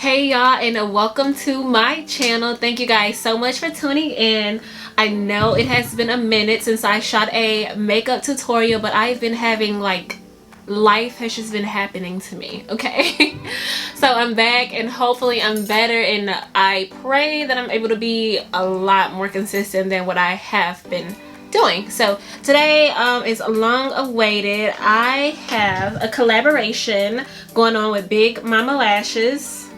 Hey y'all, and welcome to my channel. Thank you guys so much for tuning in. I know it has been a minute since I shot a makeup tutorial, but I've been having life has just been happening to me, okay? So I'm back and hopefully I'm better, and I pray that I'm able to be a lot more consistent than what I have been doing. So today is long awaited. I have a collaboration going on with Big Mama Lashes.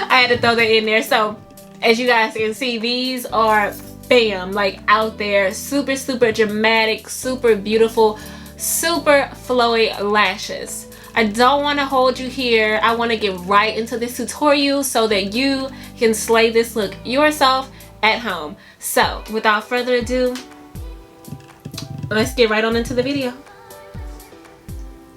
I had to throw that in there. So as you guys can see, these are bam, like out there, super dramatic, super beautiful, super flowy lashes. I don't want to hold you here. I want to get right into this tutorial so that you can slay this look yourself at home. So without further ado, let's get right on into the video.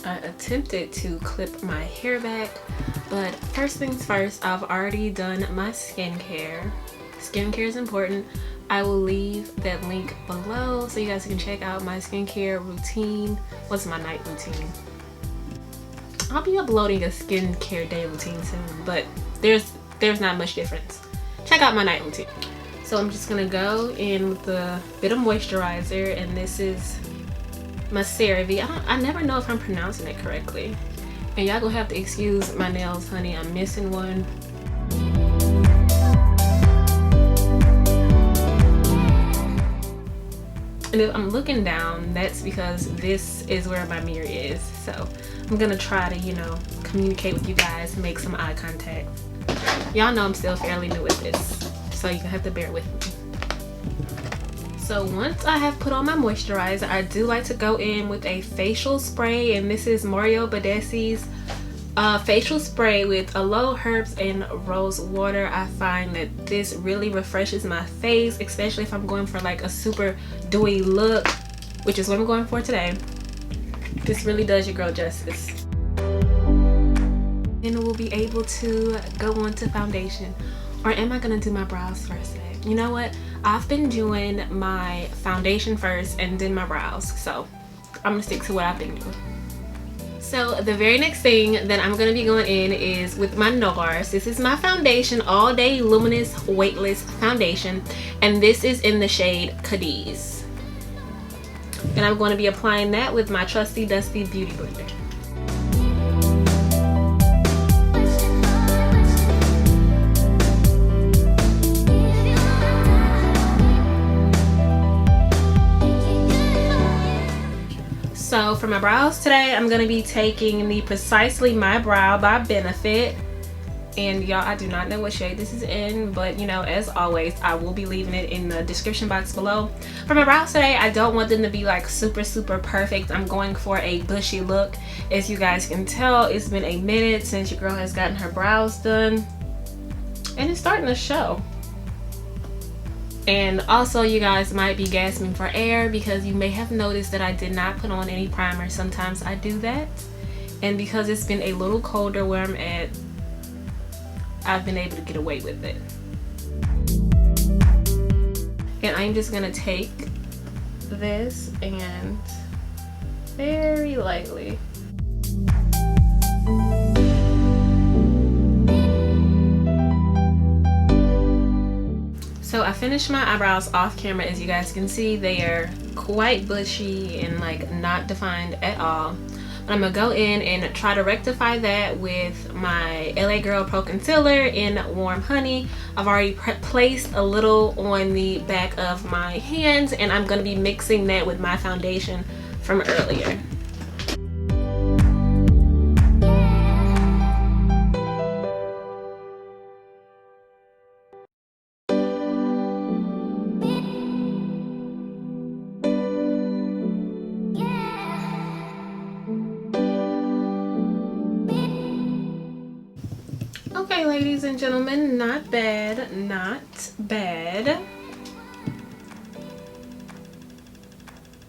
I attempted to clip my hair back, but first things first, I've already done my skincare. Skincare is important. I will leave that link below so you guys can check out my skincare routine. What's my night routine? I'll be uploading a skincare day routine soon, but there's not much difference. Check out my night routine. So I'm just gonna go in with a bit of moisturizer, and this is Mascara. I never know if I'm pronouncing it correctly, and y'all gonna have to excuse my nails, honey. I'm missing one. And if I'm looking down, that's because this is where my mirror is. So I'm gonna try to, you know, communicate with you guys and make some eye contact. Y'all know I'm still fairly new at this, so you're gonna have to bear with me. So once I have put on my moisturizer, I do like to go in with a facial spray, and this is Mario Badesi's facial spray with aloe herbs and rose water. I find that this really refreshes my face, especially if I'm going for like a super dewy look, which is what I'm going for today. This really does your girl justice. And we'll be able to go on to foundation. Or am I gonna do my brows first today? You know what? I've been doing my foundation first and then my brows. So I'm gonna stick to what I've been doing. So the very next thing that I'm gonna be going in is with my NARS. This is my foundation, All Day Luminous Weightless Foundation. And this is in the shade Cadiz. And I'm going to be applying that with my trusty dusty beauty blender. So for my brows today, I'm going to be taking the Precisely My Brow by Benefit. And y'all, I do not know what shade this is in, but you know, as always, I will be leaving it in the description box below. For my brows today, I don't want them to be like super perfect. I'm going for a bushy look. As you guys can tell, it's been a minute since your girl has gotten her brows done, and it's starting to show. And also, you guys might be gasping for air because you may have noticed that I did not put on any primer. Sometimes I do that, and because it's been a little colder where I'm at, I've been able to get away with it. And I'm just gonna take this and very lightly. So I finished my eyebrows off camera. As you guys can see, they are quite bushy and like not defined at all. But I'm gonna go in and try to rectify that with my LA Girl Pro Concealer in Warm Honey. I've already placed a little on the back of my hands, and I'm gonna be mixing that with my foundation from earlier. Okay, ladies and gentlemen, not bad, not bad.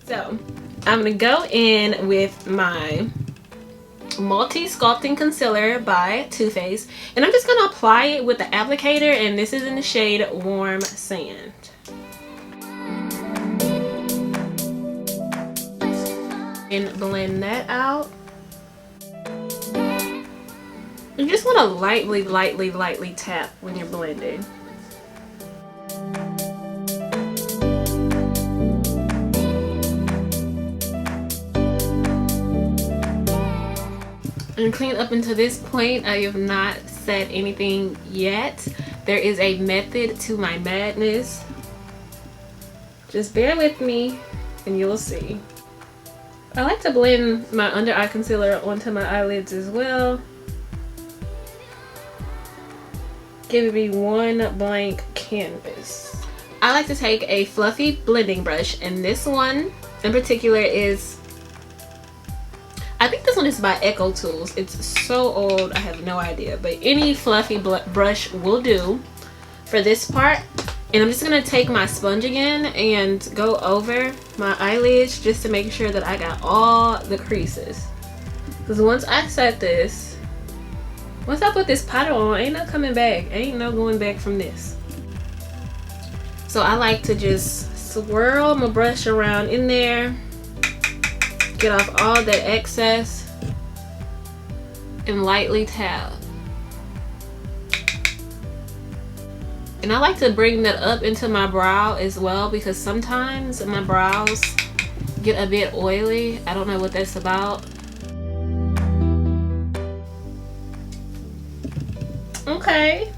So I'm gonna go in with my Multi-Sculpting Concealer by Too Faced, and I'm just gonna apply it with the applicator, and this is in the shade Warm Sand. And blend that out. You just want to lightly tap when you're blending. And clean up until this point, I have not said anything yet. There is a method to my madness. Just bear with me and you'll see. I like to blend my under eye concealer onto my eyelids as well. Giving me one blank canvas. I like to take a fluffy blending brush, and this one in particular is, I think this one is by Echo Tools. It's so old, I have no idea, but any fluffy brush will do for this part. And I'm just gonna take my sponge again and go over my eyelids just to make sure that I got all the creases. Because once I set this, once I put this powder on, ain't no coming back. Ain't no going back from this. So I like to just swirl my brush around in there, get off all that excess, and lightly tap. And I like to bring that up into my brow as well, because sometimes my brows get a bit oily. I don't know what that's about. Okay.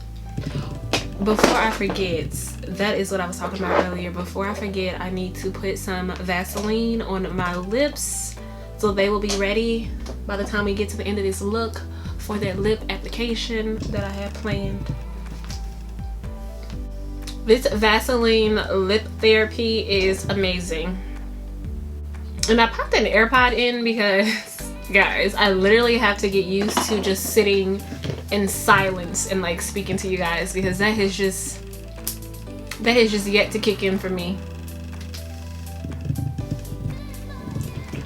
Before I forget, that is what I was talking about earlier. Before I forget, I need to put some Vaseline on my lips so they will be ready by the time we get to the end of this look for that lip application that I have planned. This Vaseline lip therapy is amazing. And I popped an AirPod in because, guys, I literally have to get used to just sitting in silence and like speaking to you guys, because that has just yet to kick in for me.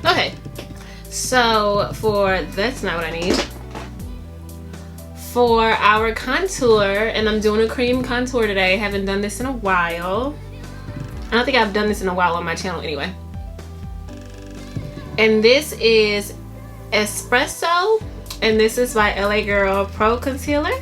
Okay, so that's not what I need. For our contour, and I'm doing a cream contour today. I haven't done this in a while. I don't think I've done this in a while on my channel anyway. And this is Espresso, and this is by LA Girl Pro Concealer.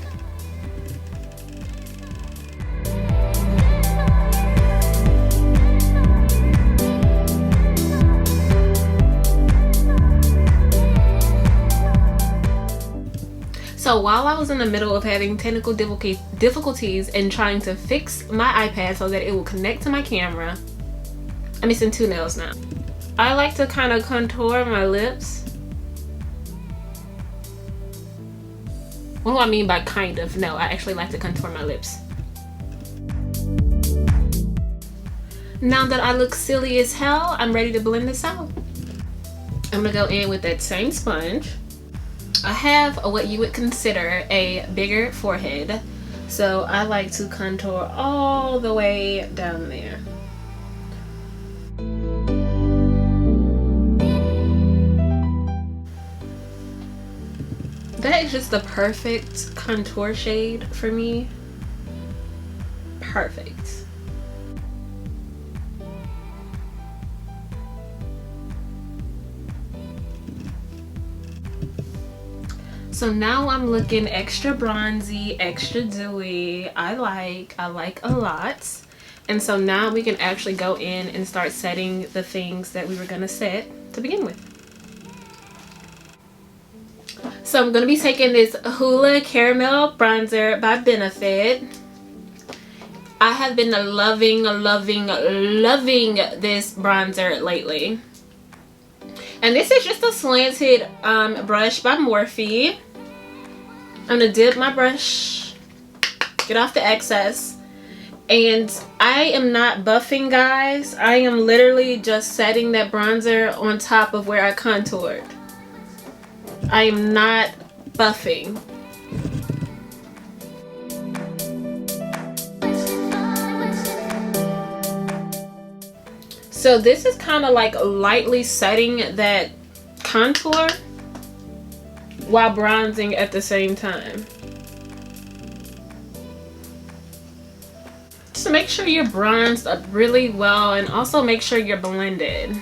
So while I was in the middle of having technical difficulties and trying to fix my iPad so that it will connect to my camera, I'm missing 2 nails now. I like to kind of contour my lips. What do I mean by kind of? No, I actually like to contour my lips. Now that I look silly as hell, I'm ready to blend this out. I'm gonna go in with that same sponge. I have what you would consider a bigger forehead, so I like to contour all the way down there. That is just the perfect contour shade for me. Perfect. So now I'm looking extra bronzy, extra dewy. I like a lot. And so now we can actually go in and start setting the things that we were gonna set to begin with. So I'm gonna be taking this Hoola Caramel Bronzer by Benefit. I have been loving this bronzer lately. And this is just a slanted brush by Morphe. I'm gonna dip my brush, get off the excess, and I am not buffing, guys. I am literally just setting that bronzer on top of where I contoured. I am not buffing. So this is kind of like lightly setting that contour while bronzing at the same time. Just make sure you're bronzed up really well, and also make sure you're blended.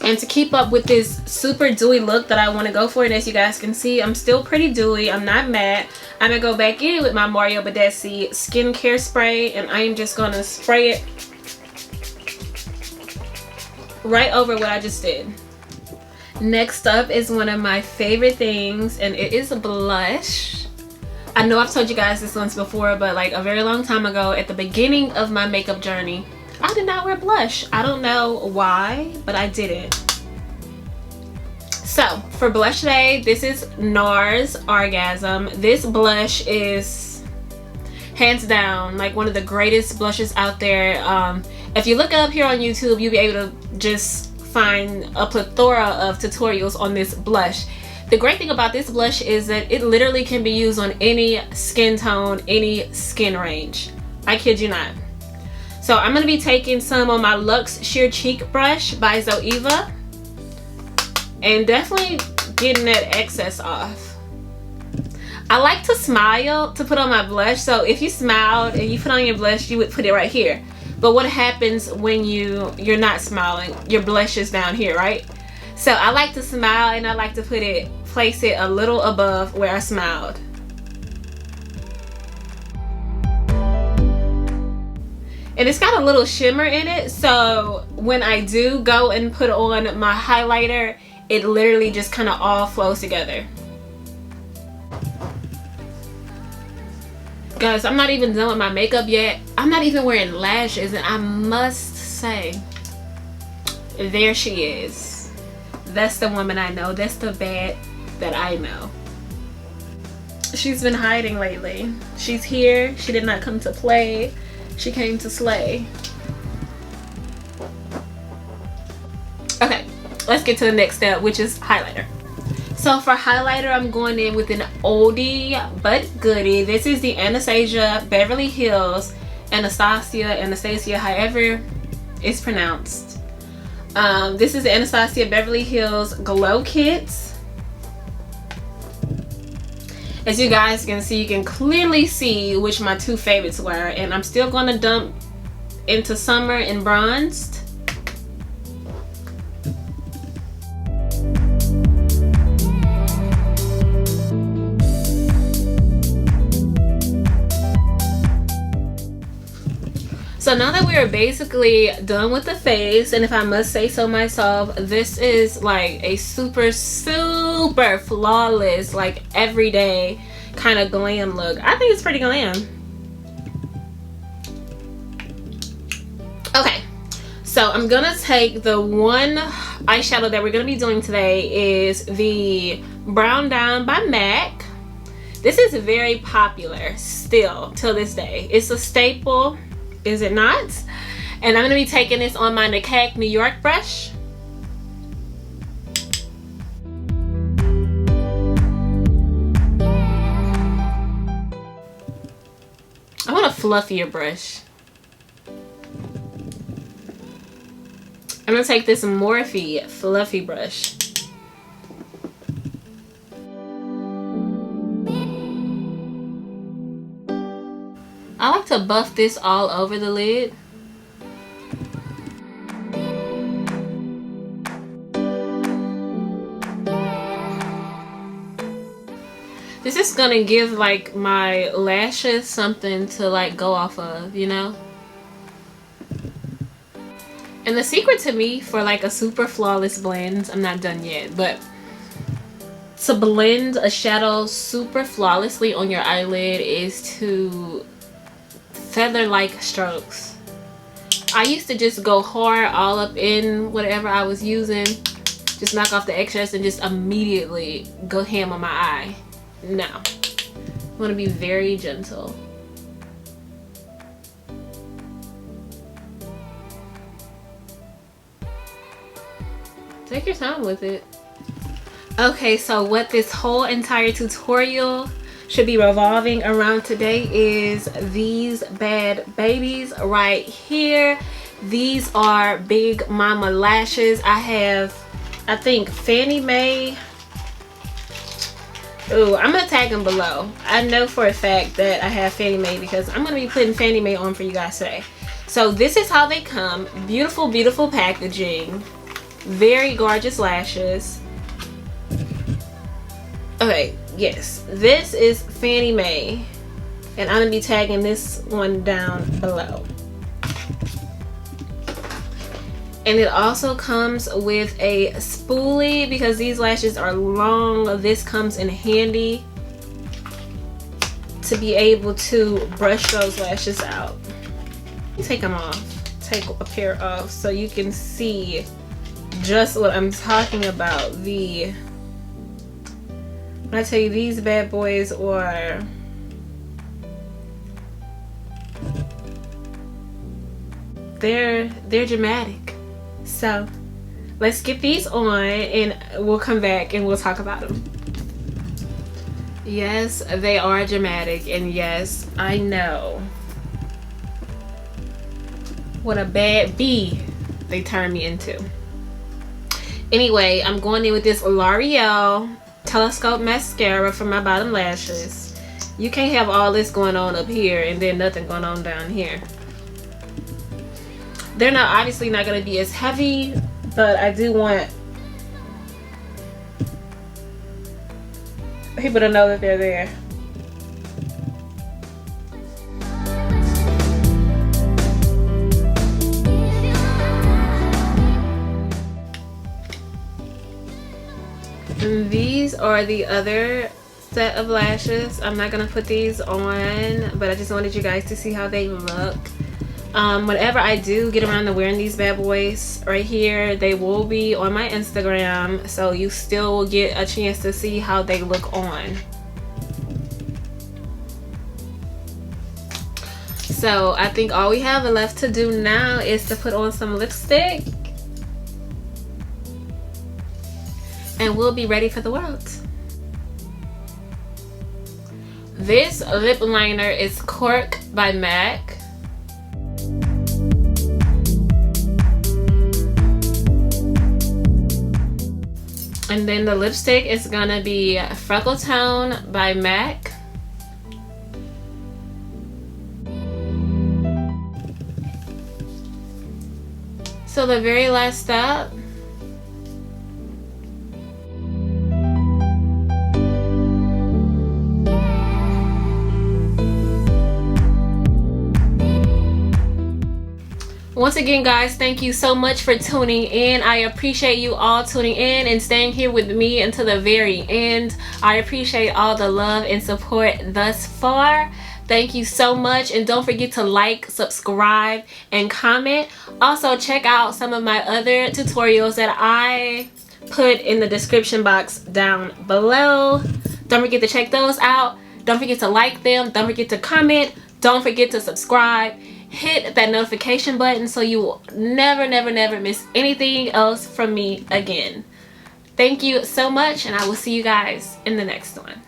And to keep up with this super dewy look that I want to go for, and as you guys can see, I'm still pretty dewy. I'm not matte. I'm going to go back in with my Mario Badessi skincare spray, and I am just going to spray it right over what I just did. Next up is one of my favorite things, and it is a blush. I know I've told you guys this once before, but like a very long time ago at the beginning of my makeup journey, I did not wear blush. I don't know why, but I didn't. So for blush today, this is NARS Orgasm. This blush is hands down like one of the greatest blushes out there. If you look it up here on YouTube, you'll be able to just find a plethora of tutorials on this blush. The great thing about this blush is that it literally can be used on any skin tone, any skin range. I kid you not. So I'm going to be taking some on my Luxe Sheer Cheek brush by Zoeva and definitely getting that excess off. I like to smile to put on my blush, so if you smiled and you put on your blush, you would put it right here. But what happens when you're not smiling? Your blush is down here, right? So I like to smile and I like to place it a little above where I smiled. And it's got a little shimmer in it, so when I do go and put on my highlighter, it literally just kind of all flows together. Guys, I'm not even done with my makeup yet. I'm not even wearing lashes, and I must say, there she is. That's the woman I know. That's the bad that I know. She's been hiding lately. She's here. She did not come to play. She came to slay. Okay, let's get to the next step, which is highlighter. So for highlighter, I'm going in with an oldie but goodie. This is the Anastasia Beverly Hills, Anastasia, however it's pronounced. This is the Anastasia Beverly Hills Glow Kits. As you guys can see, you can clearly see which my two favorites were, and I'm still going to dump into Summer and Bronzed. So now that we are basically done with the face, and if I must say so myself, this is like a super flawless, like everyday kind of glam look. I think it's pretty glam. Okay, so I'm gonna take the one eyeshadow that we're gonna be doing today is the Brown Down by MAC. This is very popular still till this day. It's a staple, is it not? And I'm gonna be taking this on my Nakak New York brush. I want a fluffier brush. I'm gonna take this Morphe fluffy brush. I like to buff this all over the lid. This is gonna give like my lashes something to like go off of, you know? And the secret to me for like a super flawless blend, I'm not done yet, but to blend a shadow super flawlessly on your eyelid is to feather-like strokes. I used to just go hard all up in whatever I was using, just knock off the excess and just immediately go ham on my eye. No, I want to be very gentle. Take your time with it. Okay, so what this whole entire tutorial should be revolving around today is these bad babies right here. These are Big Mama lashes. I have, I think, Fanny Mae. Ooh, I'm gonna tag them below. I know for a fact that I have Fanny Mae because I'm gonna be putting Fanny Mae on for you guys today. So this is how they come. Beautiful, beautiful packaging. Very gorgeous lashes. Okay, yes, this is Fanny Mae, and I'm gonna be tagging this one down below. And it also comes with a spoolie because these lashes are long. This comes in handy to be able to brush those lashes out. Take them off. Take a pair off so you can see just what I'm talking about. When I tell you these bad boys are they're dramatic. So let's get these on and we'll come back and we'll talk about them. Yes, they are dramatic, and yes, I know what a bad bee they turned me into. Anyway, I'm going in with this L'Oreal Telescope Mascara for my bottom lashes. You can't have all this going on up here and then nothing going on down here. They're not obviously not going to be as heavy, but I do want people to know that they're there. And these are the other set of lashes. I'm not going to put these on, but I just wanted you guys to see how they look. Whenever I do get around to wearing these bad boys right here, they will be on my Instagram, so you still will get a chance to see how they look on. So I think all we have left to do now is to put on some lipstick, and we'll be ready for the world. This lip liner is Cork by MAC. And then the lipstick is gonna be Freckle Tone by MAC. So the very last step, once again, guys, thank you so much for tuning in. I appreciate you all tuning in and staying here with me until the very end. I appreciate all the love and support thus far. Thank you so much, and don't forget to like, subscribe, and comment. Also, check out some of my other tutorials that I put in the description box down below. Don't forget to check those out. Don't forget to like them. Don't forget to comment. Don't forget to subscribe. Hit that notification button so you will never miss anything else from me again. Thank you so much, and I will see you guys in the next one.